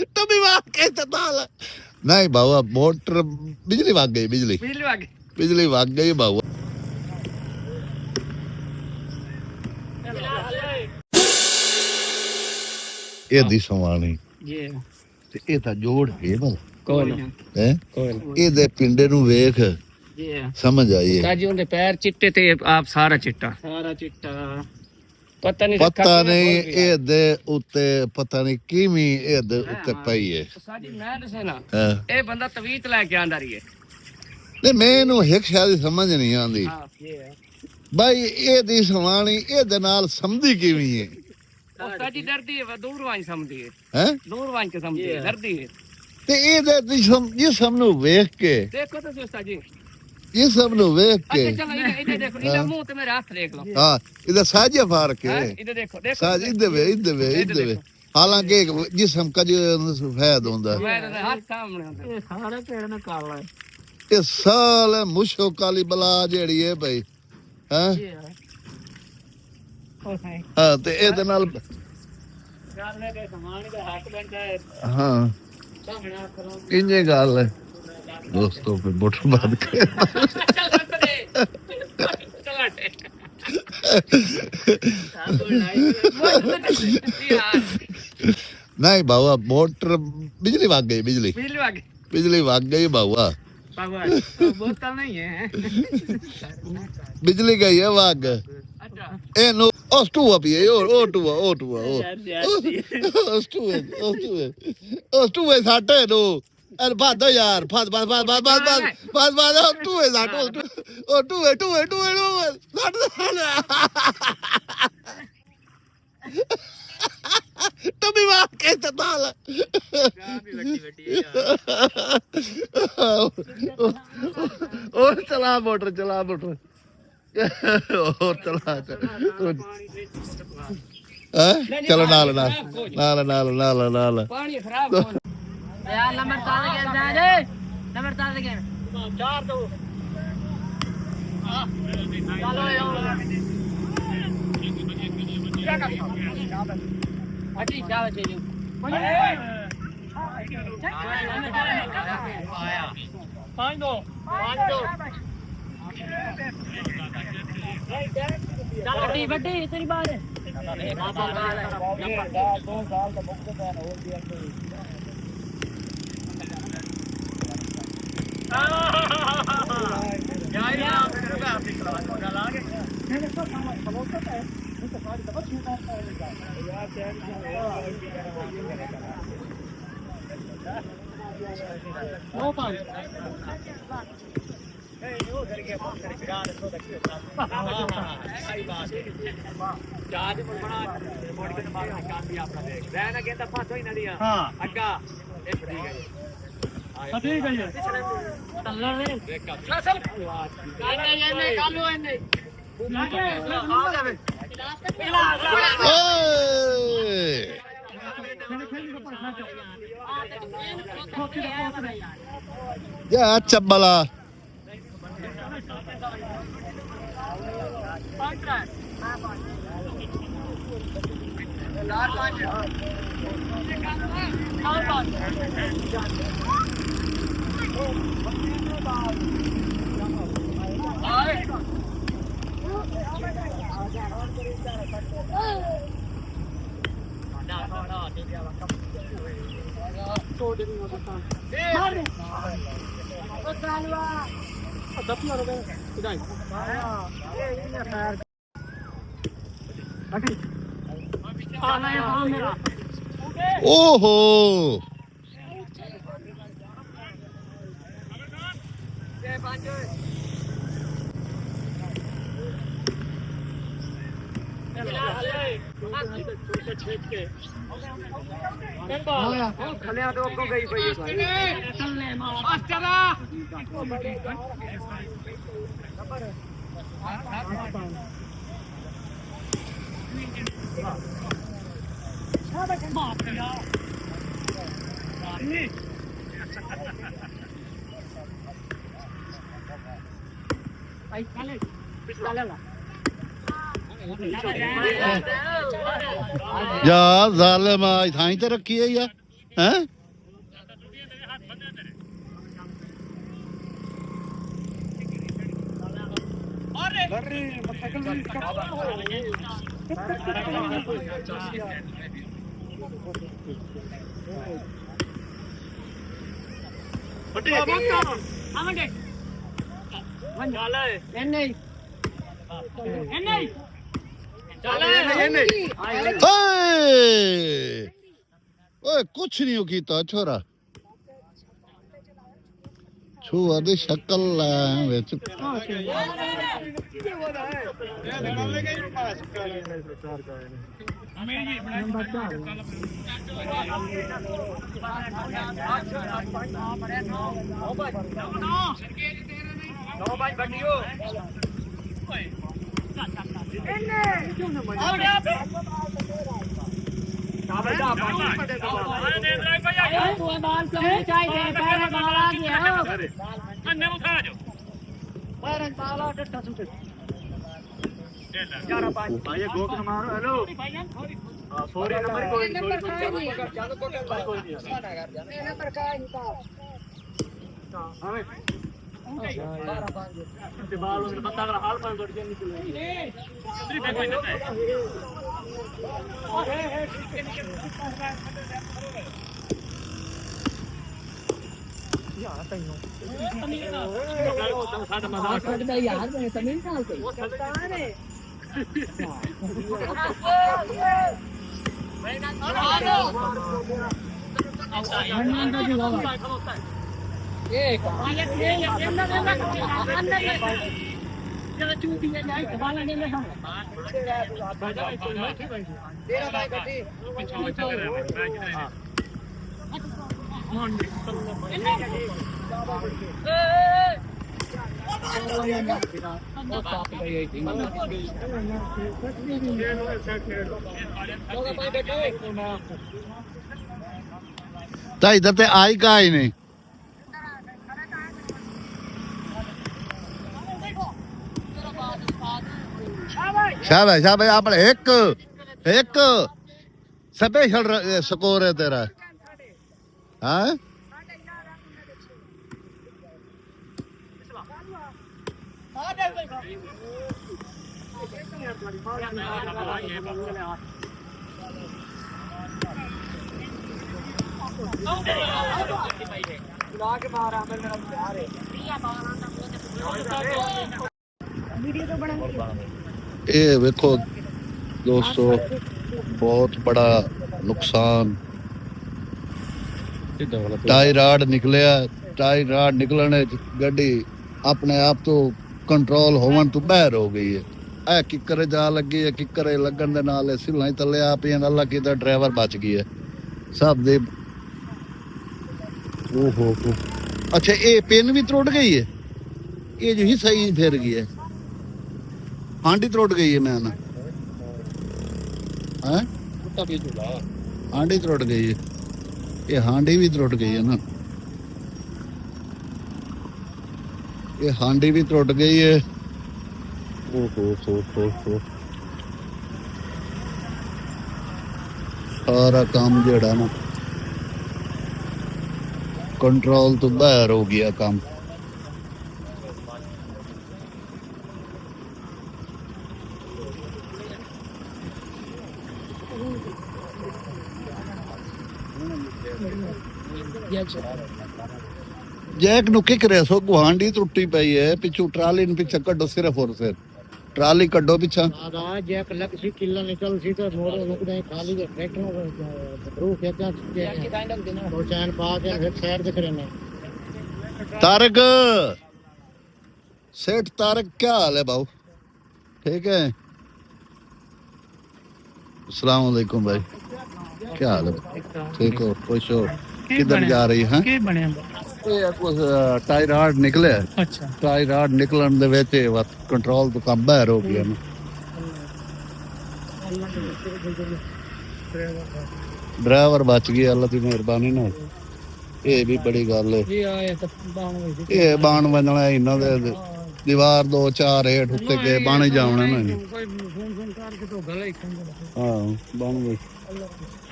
Tummy मार के ताल नहीं बाबा मोटर बिजली भाग गई बिजली भाग गई बाबा ये दी सवानी ते ये ता जोड़ है भला कौन है ये दे पिंडे नु वेख समझ आई काजी उनके पैर चिट्टे थे आप सारा चिट्टा पता नहीं ये दे उत्ते पता नहीं किमी ये दे उत्ते पई है साजी मैं दसे ना ए बंदा तवीत लेके आंदा रही है नहीं मैनू एक शायद समझ नहीं आंदी भाई ये दी सवानी ये दे नाल समझी किमी है साजी डरदी है दूर वांच समझदी है हैं दूर वांच के समझदी है डरदी है ते ये दे ये सबनु वेख के देखो तो साजी ये सबनु वेख के अच्छा चलो इधर देखो इधर मुंह ते मेरा हाथ देख लो हां इधर साजे फार के इधर देखो साज इधर वे हालांकि जिस्म का जो सफेद होंदा मेरे हाथ सामने होंदा ये सारे पेड़ में काला है ये साल मुशो काली बला जेड़ी है भाई हैं हां ते एदे नाल करने के समान का हाथ बनता है हां सामने करो इंजे गल है दोस्तों पे मोटर बंद कर नहीं बाबा मोटर बिजली भाग गई बिजली भाग गई बाबा बोतल नहीं है बिजली गई है भाग ए नो ओस्टुआ भी है ओटुआ ओस्टुआ साटे नो अरे बात यार बात तू है साटो ओ तू है टमी मार के ताल और चला मोटर और चला चलो नाल पानी खराब यार नंबर ताल के चार दो चलो अजी क्या चाहिए पाँच दो बड्डी तेरी बात है ya चब्बला ओहो ਜਾ ਜ਼ਾਲਮ ਆ ਥਾਂ ਤੇ ਰੱਖੀ ਹੈ ਯਾਰ ਹੈ ਓਏ ਕੁਛ ਨਹੀਂ ਕੀਤਾ ਛੋਰਾ ਛੂਆ ਦੀ ਸ਼ਕਲ ਲੈ ਵਿੱਚ ਤਾਂ ਇਧਰ ਤੇ ਆਈ ਕਾਈ ਨਹੀਂ शाबाश शाबाश अपने एक एक स्पेशल स्कोर है तेरा हाँ ये देखो दोस्तों बहुत बड़ा नुकसान टाई राड निकलिया टाई राड निकलने गड्डी अपने आप तो कंट्रोल होवन तो बाहर हो गई है ए किकरे जा लगी है किकरे लगन दे नाल सिलाई थले आप ही अल्लाह की ड्राइवर बच गई है सब दे ओहो अच्छा ये पिन भी त्रुट गई है ये जो ही सही फिर गई है हांडी त्रुट गई है मैं ना हैं हांडी त्रुट गई है ये हांडी भी त्रुट गई है ना ये हांडी भी त्रुट गई है ओहो सारा काम जेड़ा ना कंट्रोल तो बाहर हो गया काम जैक नु किक रहे सो गुहांडी त्रुटी पई है पिछू ट्राली ने पीछे कड्डो सिर्फ और सिर ट्राली कड्डो पीछा जैक लग सी किला निकल सी तो मोड़ रुक दे खाली के ट्रैक्टर रू खेता तो चैन पा के फिर साइड दिख रहे ने तारक सेठ तारक क्या हाल है बाबू ठीक है अस्सलाम वालेकुम भाई क्या हाल है ठीक हो खुश हो किधर जा रही है की बने ये कुछ टाई राड निकले अच्छा टाई राड निकलन दे विच कंट्रोल तो काम बाहर हो गया ना ड्राइवर बच गया अल्लाह की मेहरबानी ना ये भी बड़ी गल है ये बाण वजना इन्हां दे ਦੀਵਾਰ 2-4 ਹੇਠ ਉੱਤੇ ਕੇ ਬਣ ਹੀ ਜਾਣਾ ਨਾ ਇਹਨੇ। ਕੋਈ ਫੋਨ ਕਰਕੇ ਤੋਂ ਗਲਾ ਹੀ ਖੰਗ ਹਾਂ ਬਣ ਗਈ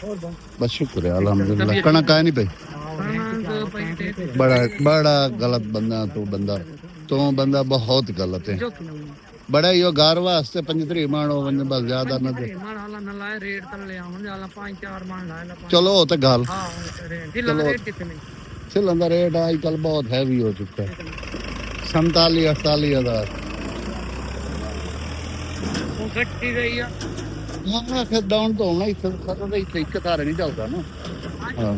ਹੋਰ ਬਣ ਬਸ ਸ਼ੁਕਰ ਹੈ ਅਲਹਮਦੁਲਿल्लाह ਕਣਕ ਆਇਆ ਨਹੀਂ ਪਈ बड़ा गलत बंदा तू बंदा बहुत गलत है बड़ा यो घर वास्ते 35 मान हो वंज बस ज्यादा ना दे चलो तो गल चलो सिलन दा रेट आजकल बहुत हैवी हो चुका है 47-48 हजार फिर डाउन तो होना इतने एक तार नहीं चलता ना हाँ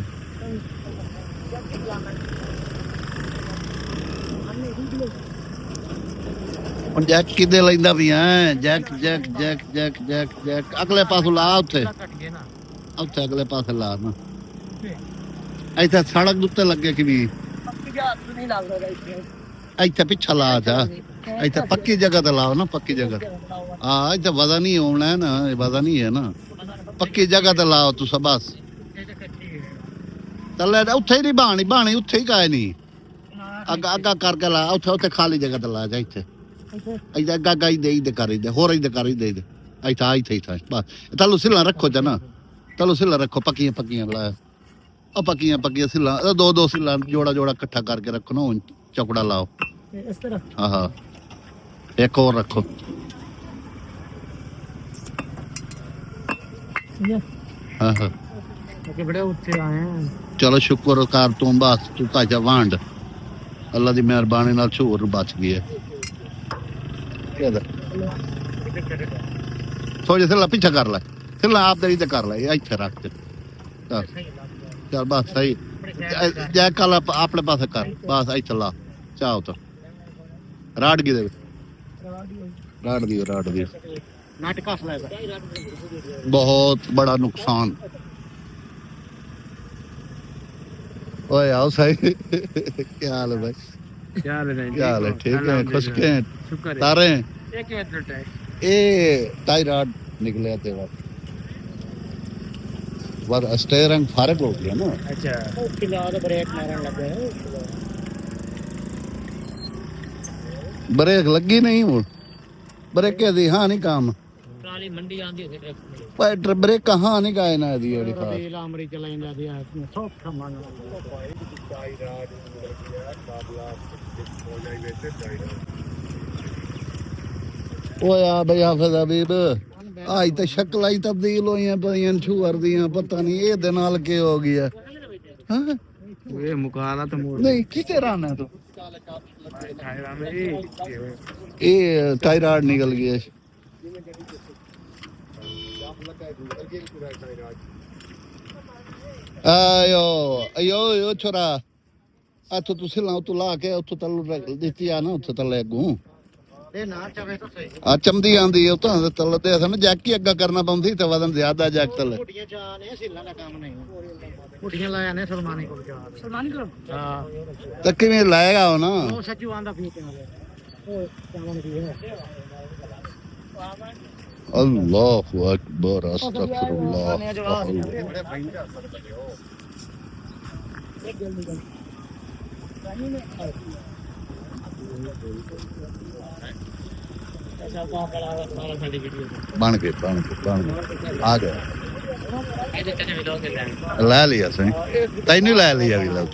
ਹੁਣ ਜੈਕ ਕਿਦੇ ਲੈਂਦਾ ਵੀ ਐ Jack Jack Jack Jack Jack Jack ਅਗਲੇ ਪਾਸੋਂ ਲਾ ਉੱਥੇ ਉੱਥੇ ਅਗਲੇ ਪਾਸੇ ਲਾ ਨਾ ਇੱਥੇ ਸੜਕ ਦੇ ਉੱਤੇ ਲੱਗੇ ਕਿ ਵੀ ਇੱਥੇ ਪਿੱਛਾ ਲਾ ਜਾ ਇੱਥੇ ਪੱਕੀ ਜਗ੍ਹਾ ਤੇ ਲਾਓ ਨਾ ਪੱਕੀ ਜਗ੍ਹਾ ਹਾਂ ਇੱਥੇ ਵਜ਼ਨ ਨਹੀਂ ਹੋਣਾ ਹੈ ਨਾ ਵਜ਼ਨ ਨਹੀਂ ਹੈ ਨਾ ਪੱਕੀ ਜਗ੍ਹਾ ਤੇ ਲਾਓ ਤੁਸੀਂ ਬਸ ਚੱਲੇ ਉੱਥੇ ਹੀ ਨਹੀਂ ਬਾਣੀ ਉੱਥੇ ਹੀ ਕਾਇ ਨਹੀਂ ਅੱਗਾ ਕਰਕੇ ਲਾ ਉੱਥੇ ਖਾਲੀ ਜਗ੍ਹਾ ਤੇ ਲਾ ਜਾ ਇੱਥੇ ਇੱਥੇ ਅੱਗਾ ਹੀ ਦੇ ਕਰੀ ਦੇ ਹੋਰ ਇੱਥੇ ਕਰੀ ਦੇ ਇੱਥੇ ਬਸ ਤਲੂ ਸਿੱਲਾ ਰੱਖੋ ਜਨਾ ਤਲੂ ਸਿੱਲਾ ਰੱਖੋ ਪੱਕੀਆਂ ਲਾਇਆ ਉਹ ਪੱਕੀਆਂ ਸਿੱਲਾ ਦੋ ਸਿੱਲਾ ਜੋੜਾ ਇਕੱਠਾ ਕਰਕੇ ਰੱਖੋ ਨਾ ਹੁਣ ਚੌਕੜਾ ਲਾਓ ਇਸ ਤਰ੍ਹਾਂ ਹਾਂ ਇੱਕ ਹੋਰ ਰੱਖੋ ਹਾਂ ਕਿ ਬੜੇ ਉੱਤੇ ਆਏ ਆ ਚਲੋ ਸ਼ੁਕਰ ਕਰ ਤੂੰ ਬਸ ਤੂੰ ਤਾਜਾ ਵਾਂਡ ਅੱਲਾ ਦੀ ਮਿਹਰਬਾਨੀ ਨਾਲ ਛੋਰ ਬਚ ਗਈ ਹੈ ਥੋੜੇ ਸਿੱਲਾ ਪਿੱਛਾ ਕਰ ਲੈ ਸਿੱਲਾ ਆਪ ਦੇ ਤੇ ਕਰ ਲੈ ਇੱਥੇ ਰੱਖ ਤੇ ਚੱਲ ਬਸ ਸਹੀ ਜੈ ਕੱਲ ਆਪਣੇ ਪਾਸੇ ਕਰ ਬਸ ਇੱਥੇ ਲਾ ਚਾਹ ਤਾਂ ਰਾੜ ਗਈ ਦੇ ਰਾੜ ਦਿਓ ਨਾਟਕਾ ਫਲਾਇ बहुत बड़ा नुकसान ओए आओ सही क्या हाल है भाई क्या हाल है ठीक है खुश के तारे ये टायराड निकले तेरा पर स्टीयरिंग फारग हो गया ना अच्छा फिलहाल ब्रेक मारन लगे ब्रेक लगी नहीं वो ब्रेक के दी हाँ नहीं काम ट्राली मंडी आंदी है पर ब्रेक कहाँ नहीं गए ना दी ओड़ी खास तेल आमरी चलाइंदा दिया सब खमान ओए आ बई हाफिज हबीब आज तो शक्ल ही तब्दील हुई पईयां छूअर दियां पता नहीं ये दे नाल के हो गया हां ये मुकाला तो नहीं किते रहना तू ये टायराड निकल गया आयो छोरा इथों तुसी लाओ तू ला के उतो तल दित्ती आ ना उतो तले अगू ये ना चवे तो सही आ चमदी आंदी है उतो तल दे सन जैक ही अग्गा करना पौंदी ते वजन ज्यादा जैक तले कुड़ियां जाने सिल्ला का काम नहीं कुड़ियां लाया ने सलमानी को हां तो किवें लाएगा हो ना वो सच्चू आंदा पीते ओ सामान की है अल्लाहु अकबर अस्तगफिरुल्लाह बन गए आ गए लै लिया सही तैनू लै लिया भी लग